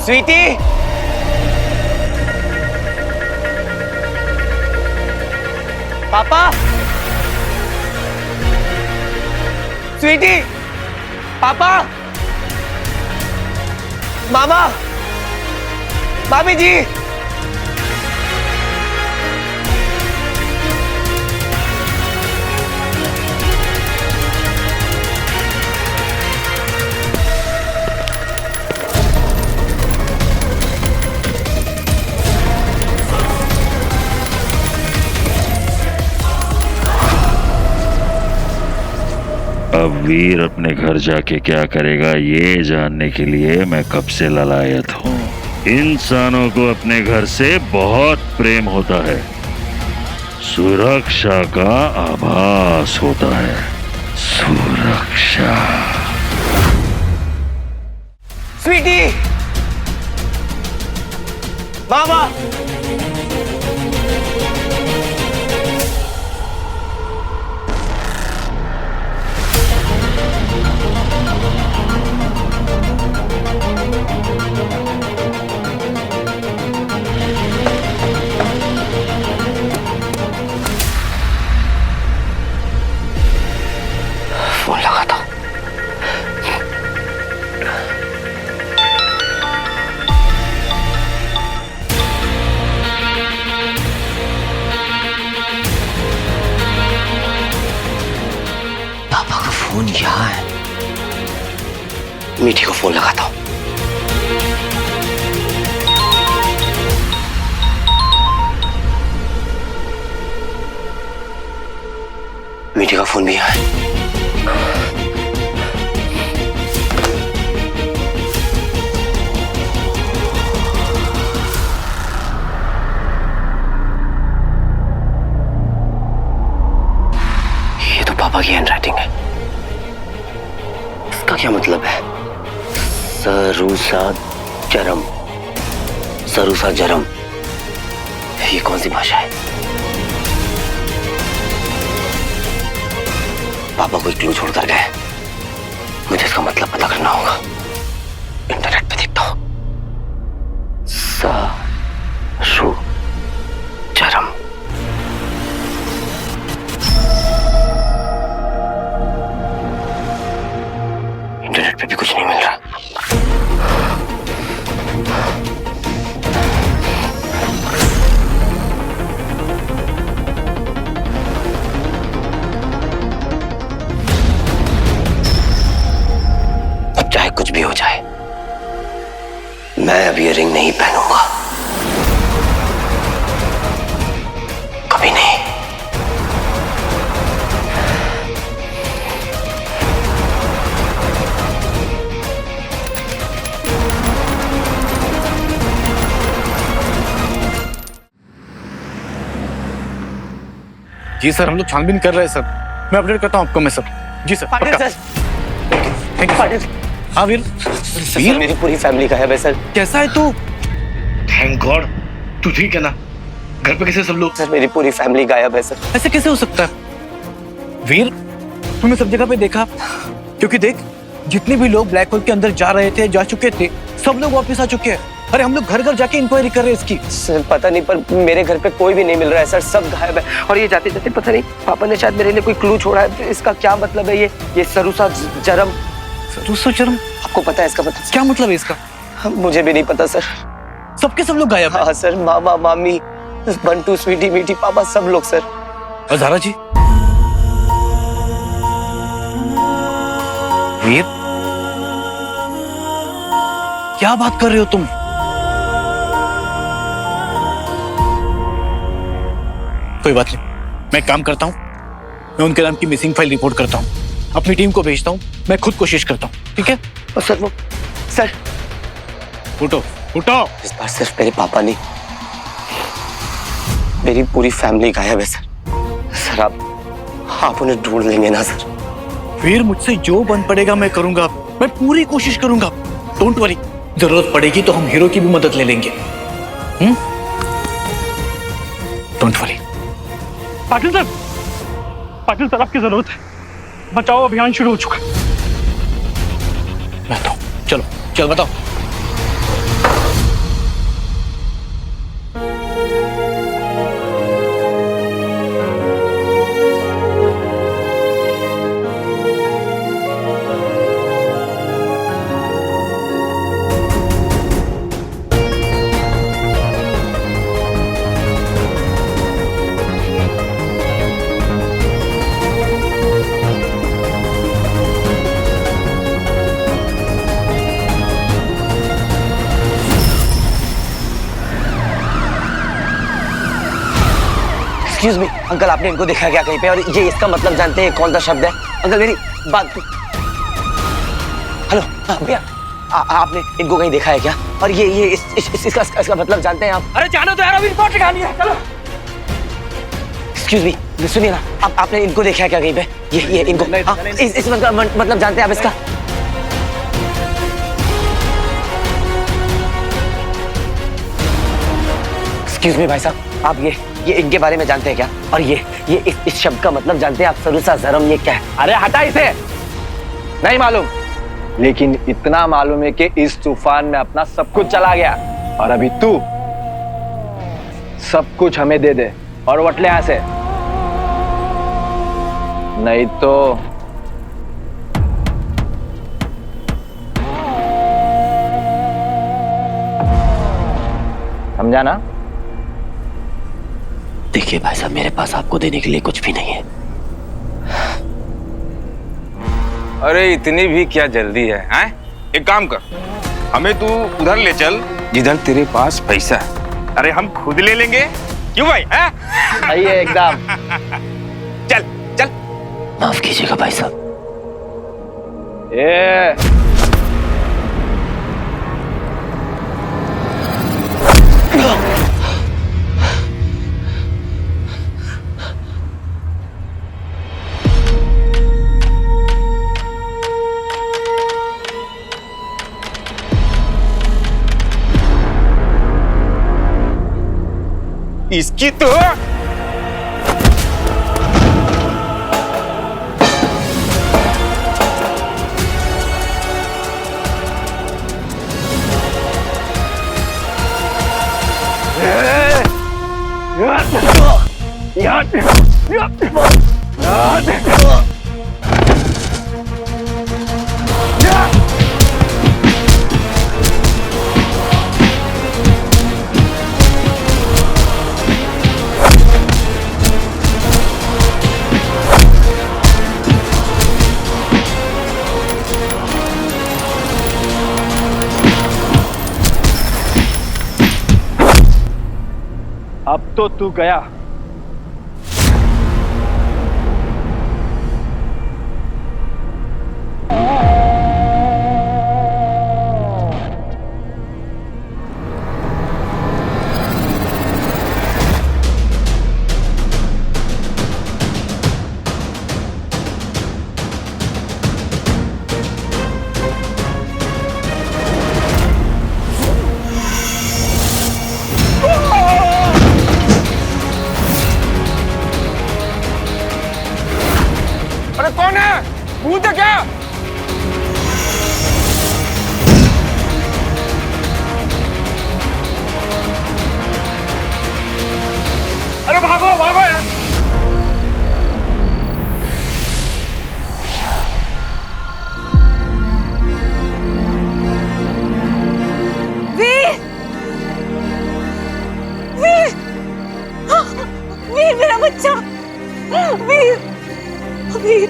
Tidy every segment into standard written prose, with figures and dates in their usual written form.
स्वीटी, पापा, स्वीटी, पापा, मामा, मामी जी। अब वीर अपने घर जाके क्या करेगा ये जानने के लिए मैं कब से ललायत हूँ। इंसानों को अपने घर से बहुत प्रेम होता है, सुरक्षा का आभास होता है। सुरक्षा। स्वीटी, मामा, फोन लगा था। पापा का फोन यहाँ है। मीठी को फोन लगाता हूँ। मीठी का फोन भी यहाँ है। ये तो पापा की हैंडराइटिंग है। इसका क्या मतलब है? सरूसा जरम, सरूसा जरम, ये कौन सी भाषा है? पापा कोई क्लू छोड़कर गए। मुझे इसका मतलब पता करना होगा। इंटरनेट पे देखता हूँ। सरू जरम। इंटरनेट पे भी कुछ नहीं मिल रहा। अब चाहे कुछ भी हो जाए, मैं अब ये रिंग नहीं पहनूंगा। कभी नहीं। जी सर, हम लोग छानबीन कर रहे हैं सर। मैं अपडेट करता हूँ आपको। मैं सर। जी सर। पाटिल पक्का। सर। Thank you. पाटिल हाँ वीर। सर, मेरी पूरी फैमिली गायब है सर। कैसा है तू? थैंक गॉड तू ठीक है ना? घर पे कैसे सब लोग? सर, मेरी पूरी फैमिली गायब है सर। ऐसे कैसे हो सकता है वीर? तूने सब जगह पे देखा? क्योंकि देख, जितने भी लोग ब्लैक होल के अंदर जा रहे थे, जा चुके थे, सब लोग वापस आ चुके हैं। अरे हम लोग घर घर जाके इंक्वायरी कर रहे हैं इसकी। सर पता नहीं, पर मेरे घर पे कोई भी नहीं मिल रहा है सर। सब गायब है। और ये जाते जाते पता नहीं पापा ने शायद मेरे लिए कोई क्लू छोड़ा है। इसका क्या मतलब है? ये सरूसा जरम। सरूसा जरम? आपको पता है इसका मतलब? क्या मतलब है इसका? मुझे भी नहीं पता सर। सबके सब लोग गायब हैं। हाँ सर, मामा, मामी, बंटू, स्वीटी, मीठी, पापा, सब लोग सर। और ज़ारा जी? वीर, क्या बात कर रहे हो तुम? कोई बात नहीं, मैं एक काम करता हूँ। मैं उनके नाम की मिसिंग फाइल रिपोर्ट करता हूँ, अपनी टीम को भेजता हूँ, मैं खुद कोशिश करता हूँ। ठीक है? और सर वो सर, उठो उठो। इस बार सिर्फ मेरे पापा नहीं, मेरी पूरी फैमिली गायब है सर। सर आप उन्हें ढूंढ लेंगे ना सर? फिर मुझसे जो बन पड़ेगा मैं करूंगा। मैं पूरी कोशिश करूंगा। डोंट वरी, जरूरत पड़ेगी तो हम हीरो की भी मदद ले लेंगे। Don't worry. पाटिल सर आपकी जरूरत है। बचाओ अभियान शुरू हो चुका है। मैं तो चलो चलो बताओ। एक्सक्यूज मी अंकल, आपने इनको देखा क्या कहीं पे? और ये इसका मतलब जानते हैं कौन सा शब्द है? अंकल मेरी बात। हेलो भैया, आपने इनको कहीं देखा है क्या? और ये इसका मतलब जानते हैं आप? अरे जानो तो यार, अभी रिपोर्ट लिखानी है, चलो। एक्सक्यूज मी, सुनिए ना, आपने इनको देखा है क्या कहीं पे? ये इनको इस मतलब जानते हैं आप इसका? एक्सक्यूज मी भाई साहब, आप ये इनके बारे में जानते हैं क्या? और ये इस शब्द का मतलब जानते हैं आप? सरूसा जरम, ये क्या है? अरे हटा इसे, नहीं मालूम, लेकिन इतना मालूम है कि इस तूफान में अपना सब कुछ चला गया और अभी तू सब कुछ हमें दे दे और वटले यहां से, नहीं तो समझा ना? देखिए भाई साहब, मेरे पास आपको देने के लिए कुछ भी नहीं है। अरे इतनी भी क्या जल्दी है, हैं? एक काम कर, हमें तू उधर ले चल जिधर तेरे पास पैसा है। अरे हम खुद ले लेंगे, क्यों भाई? हैं? सही है एकदम। चल चल। माफ कीजिएगा भाई साहब। इसकी तो अब तो तू गया। अरे कौन है? भूत है क्या? अरे भागो भागो यार। वीर! वीर! वीर मेरा बच्चा! वीर! वीर!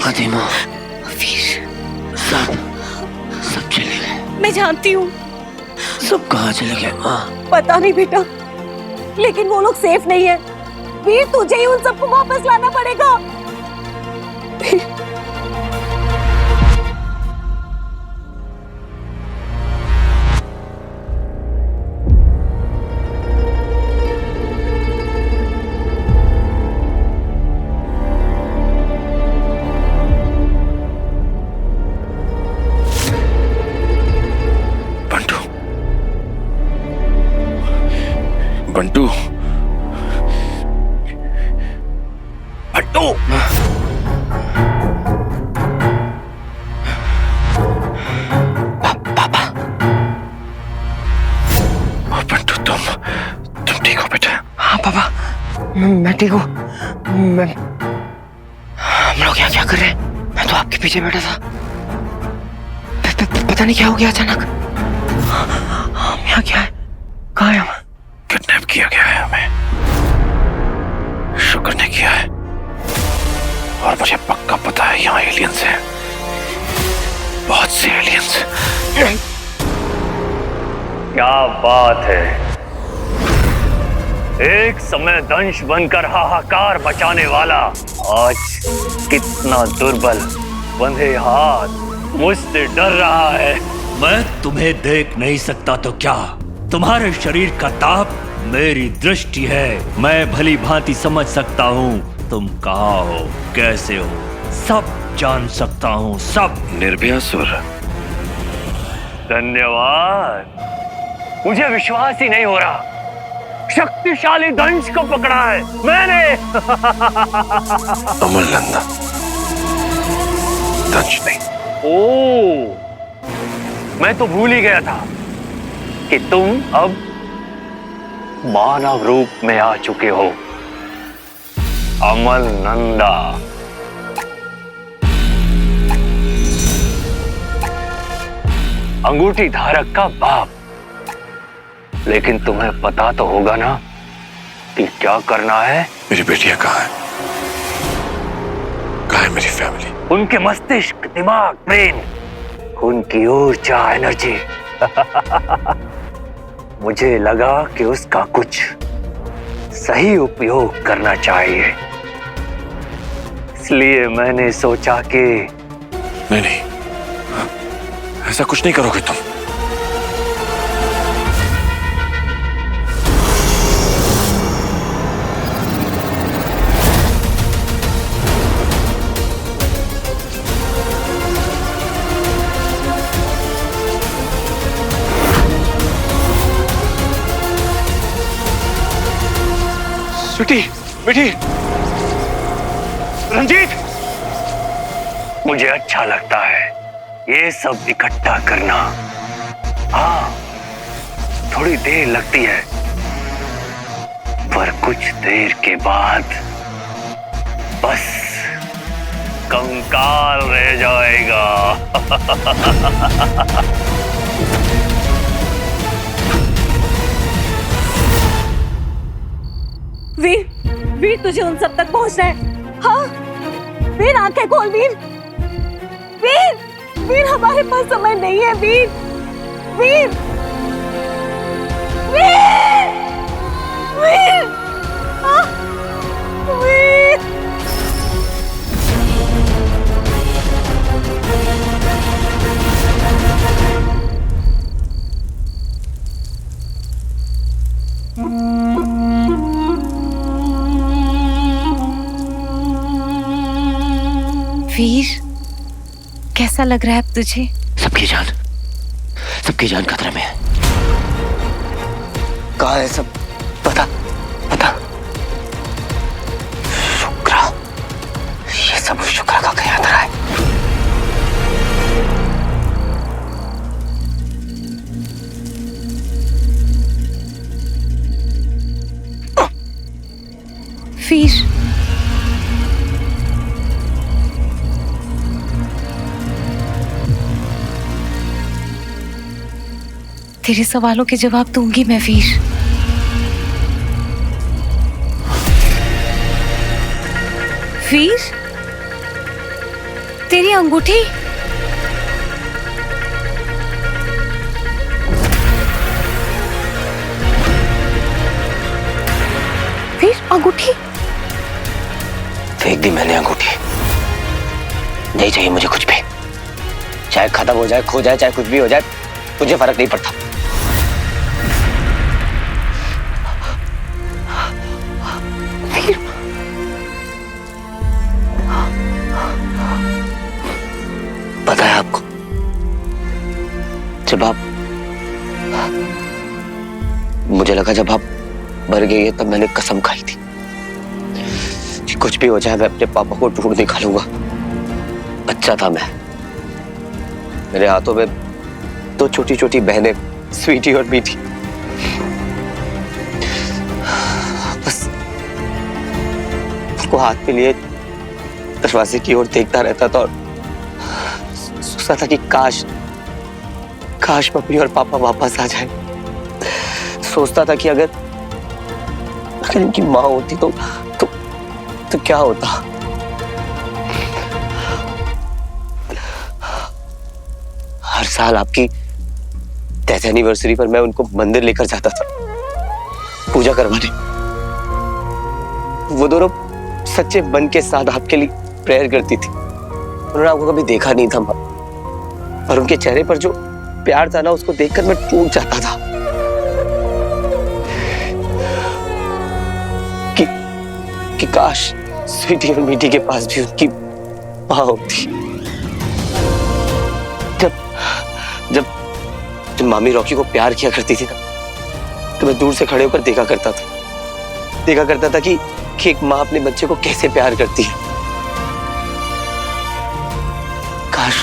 फातिमा, वीर! सब चले गए। मैं जानती हूँ। सब कहाँ चले गए माँ? पता नहीं बेटा, लेकिन वो लोग सेफ नहीं है। वीर, तुझे ही उन सबको वापस लाना पड़ेगा। बंटू, बंटू, पापा। बंटू तुम ठीक हो बेटा? हाँ पापा, मैं ठीक हूँ। हम लोग यहाँ क्या कर रहे हैं? मैं तो आपके पीछे बैठा था। पता नहीं क्या हो गया अचानक। हम यहाँ क्या है? कहाँ है हम? किडनैप किया गया है हमें। शुक्र ने किया है। और मुझे पक्का पता है यहाँ एलियंस हैं, बहुत से एलियंस। क्या बात है, एक समय दंश बनकर हाहाकार मचाने वाला आज कितना दुर्बल, बंधे हाथ मुझसे डर रहा है। मैं तुम्हें देख नहीं सकता तो क्या? तुम्हारे शरीर का ताप मेरी दृष्टि है। मैं भली भांति समझ सकता हूँ तुम कहाँ हो, कैसे हो, सब जान सकता हूँ, सब। निर्भयासुर, धन्यवाद। मुझे विश्वास ही नहीं हो रहा, शक्तिशाली दंश को पकड़ा है मैंने। अमरनंदा, दंश नहीं। ओ, मैं तो भूल ही गया था कि तुम अब मानव रूप में आ चुके हो। अमरनंदा, अंगूठी धारक का बाप। लेकिन तुम्हें पता तो होगा ना कि क्या करना है? मेरी बेटियां कहाँ हैं? कहाँ है मेरी फैमिली? उनके मस्तिष्क, दिमाग, ब्रेन, उनकी ऊर्जा, एनर्जी। मुझे लगा कि उसका कुछ सही उपयोग करना चाहिए, इसलिए मैंने सोचा कि नहीं, ऐसा कुछ नहीं करोगे तुम। स्वीटी, बेटी, रंजीत, मुझे अच्छा लगता है ये सब इकट्ठा करना। हाँ, थोड़ी देर लगती है, पर कुछ देर के बाद बस कंकाल रह जाएगा। वीर, वीर तुझे उन सब तक पहुंचना है। हाँ, वीर आंखें खोल वीर। वीर, वीर हमारे पास समय नहीं है वीर। वीर, वीर, वीर, हाँ, वीर। वीर, कैसा लग रहा है अब तुझे? सबकी जान खतरे में है। कहाँ है सब? पता शुक्रा, ये सब शुक्रा का खयाल है। वीर, तेरे सवालों के जवाब दूंगी मैं वीर। वीर, तेरी अंगूठी। वीर, अंगूठी फेंक दी मैंने अंगूठी। नहीं चाहिए मुझे कुछ भी, चाहे खत्म हो जाए, खो जाए, चाहे कुछ भी हो जाए, मुझे फर्क नहीं पड़ता। पता है आपको, जब आप, मुझे लगा जब आप मर गई है तब मैंने कसम खाई थी कि कुछ भी हो जाए मैं अपने पापा को ढूंढ निकालूंगा। बच्चा था मैं, मेरे हाथों में दो छोटी छोटी बहनें, स्वीटी और मीठी। बस उसको हाथ में लिए दरवाजे की ओर देखता रहता था और सोचता था कि काश मम्मी और पापा वापस आ जाए। सोचता था कि अगर इनकी माँ होती तो क्या होता। हर साल आपकी डेथ एनिवर्सरी पर मैं उनको मंदिर लेकर जाता था पूजा करवाने। वो दोनों सच्चे मन के साथ आपके लिए प्रेयर करती थी। उन्होंने आपको कभी देखा नहीं था माँ, और उनके चेहरे पर जो प्यार था ना, उसको देखकर मैं टूट जाता था कि काश स्वीटी और मीठी के पास भी उनकी माँ होती। जब जब मामी रॉकी को प्यार किया करती थी ना, तो मैं दूर से खड़े होकर देखा करता था कि एक माँ अपने बच्चे को कैसे प्यार करती है। काश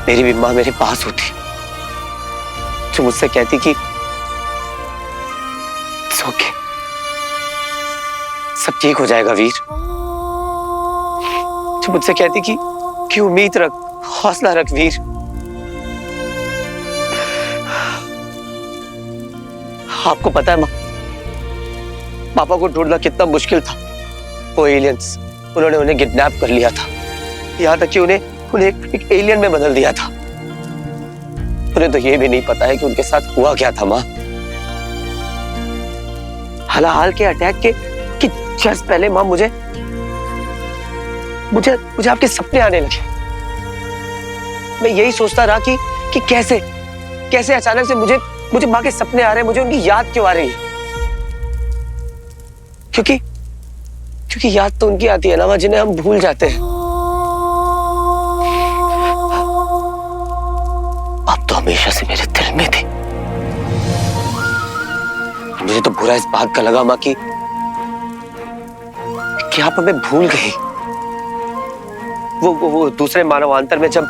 मेरी भी माँ मेरे पास होती, जो मुझसे कहती कि ओके, सब ठीक हो जाएगा वीर। जो मुझसे कहती कि उम्मीद रख, हौसला रख वीर। आपको पता है माँ, पापा को ढूंढना कितना मुश्किल था। वो एलियंस, उन्होंने उन्हें किडनैप कर लिया था, यहाँ तक कि उन्हें एक एलियन में बदल दिया था। उन्हें तो ये भी नहीं पता है कि उनके साथ हुआ क्या था माँ। हाल के अटैक के जस्ट पहले माँ मुझे आपके सपने आने लगे। मैं यही सोचता रहा कि कैसे अचानक से मुझे माँ के सपने आ रहे हैं, मुझे उनकी याद क्यों आ रही है। क्योंकि याद तो उनकी आती है ना माँ, जिन्हें हम भूल जाते हैं। आप तो हमेशा से मेरे दिल में थे। मुझे तो बुरा इस बात का लगा माँ कि आप हमें भूल गई। वो दूसरे मानवांतर में जब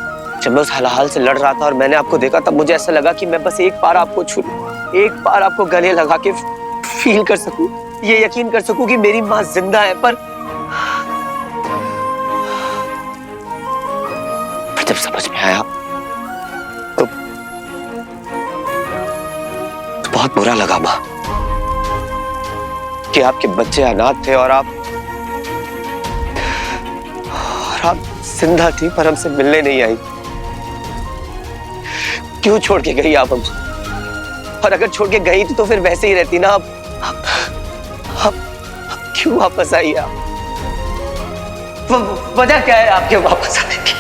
मैं उस हाल से लड़ रहा था और मैंने आपको देखा, तब मुझे ऐसा लगा कि मैं बस एक बार आपको छू लूं, एक बार आपको गले लगा के फील कर सकूं, ये यकीन कर सकूं कि मेरी माँ जिंदा है। पर जब समझ में आया तो बहुत बुरा लगा माँ, कि आपके बच्चे अनाथ थे और आप जिंदा थी पर हमसे मिलने नहीं आई। क्यों छोड़ के गई आप हमसे? और अगर छोड़ के गई तो फिर वैसे ही रहती ना। आप क्यों वापस आई? आप वजह क्या है आपके वापस आने की?